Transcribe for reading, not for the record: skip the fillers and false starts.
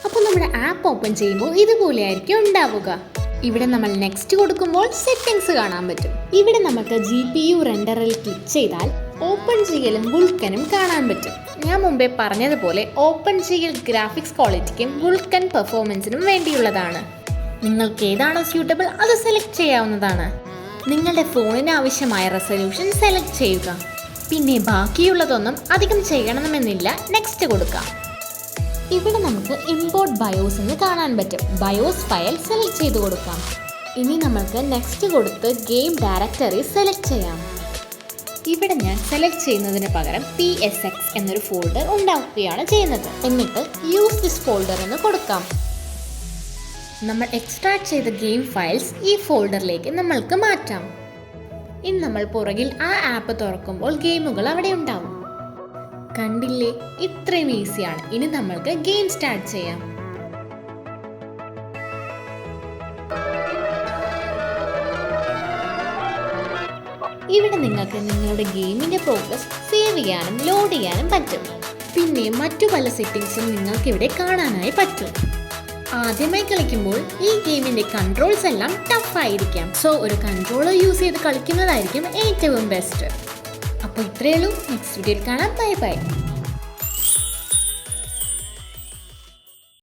അപ്പോൾ നമ്മുടെ app open ചെയ്യുമ്പോൾ ഇതുപോലെയായിരിക്കും ഉണ്ടാവുക. ഇവിടെ നമ്മൾ നെക്സ്റ്റ് കൊടുക്കുമ്പോൾ സെറ്റിംഗ്സ് കാണാൻ പറ്റും. ഇവിടെ നമുക്ക് GPU റെൻഡറിൽ ക്ലിക്ക് ചെയ്താൽ ഓപ്പൺ ചെയ്യലും വുൾക്കനും കാണാൻ പറ്റും. ഞാൻ മുമ്പേ പറഞ്ഞതുപോലെ ഓപ്പൺ ചെയ്യൽ ഗ്രാഫിക്സ് ക്വാളിറ്റിക്കും വുൾക്കൻ പെർഫോമൻസിനും വേണ്ടിയുള്ളതാണ്. നിങ്ങൾക്ക് ഏതാണോ സ്യൂട്ടബിൾ അത് സെലക്ട് ചെയ്യാവുന്നതാണ്. നിങ്ങളുടെ ഫോണിന് ആവശ്യമായ റെസൊല്യൂഷൻ സെലക്ട് ചെയ്യുക. പിന്നെ ബാക്കിയുള്ളതൊന്നും അധികം ചെയ്യണമെന്നില്ല, നെക്സ്റ്റ് കൊടുക്കാം. ഇവിടെ നമുക്ക് ഇമ്പോർട്ട് ബയോസ് എന്ന് കാണാൻ പറ്റും. ബയോസ് ഫയൽ സെലക്ട് ചെയ്ത് കൊടുക്കാം. ഇനി നമുക്ക് നെക്സ്റ്റ് കൊടുത്ത് ഗെയിം ഡയറക്ടറി സെലക്ട് ചെയ്യാം. ഇവിടെ ഞാൻ സെലക്ട് ചെയ്യുന്നതിന് പകരം PSX എന്നൊരു ഫോൾഡർ ഉണ്ടാക്കുകയാണ് ചെയ്യുന്നത്. എന്നിട്ട് യൂസ് ദിസ് ഫോൾഡർ എന്ന് കൊടുക്കാം. നമ്മൾ എക്സ്ട്രാക്ട് ചെയ്ത ഗെയിം ഫയൽസ് ഈ ഫോൾഡറിലേക്ക് നമ്മൾക്ക് മാറ്റാം. ഇനി നമ്മൾ പുറകിൽ ആ ആപ്പ് തുറക്കുമ്പോൾ ഗെയിമുകൾ അവിടെ ഉണ്ടാവും. കണ്ടില്ലേ, ഇത്രയും ഈസിയാണ്. ഇനി നമ്മൾക്ക് ഗെയിം സ്റ്റാർട്ട് ചെയ്യാം. ഇവിടെ നിങ്ങൾക്ക് നിങ്ങളുടെ ഗെയിമിന്റെ പ്രോഗ്രസ് സേവ് ചെയ്യാനും ലോഡ് ചെയ്യാനും പറ്റും. പിന്നെ മറ്റു പല സെറ്റിംഗ്സും നിങ്ങൾക്ക് ഇവിടെ കാണാനായി പറ്റും. ആദ്യമായി കളിക്കുമ്പോൾ ഈ ഗെയിമിന്റെ കൺട്രോൾസ് എല്ലാം ടഫ് ആയിരിക്കാം. സോ ഒരു കൺട്രോളർ യൂസ് ചെയ്ത് കളിക്കുന്നതായിരിക്കും ഏറ്റവും ബെസ്റ്റ്. അപ്പോൾ ഇത്രയേ ഉള്ളൂ. നെക്സ്റ്റ് വീഡിയോയിൽ കാണാം. Bye bye.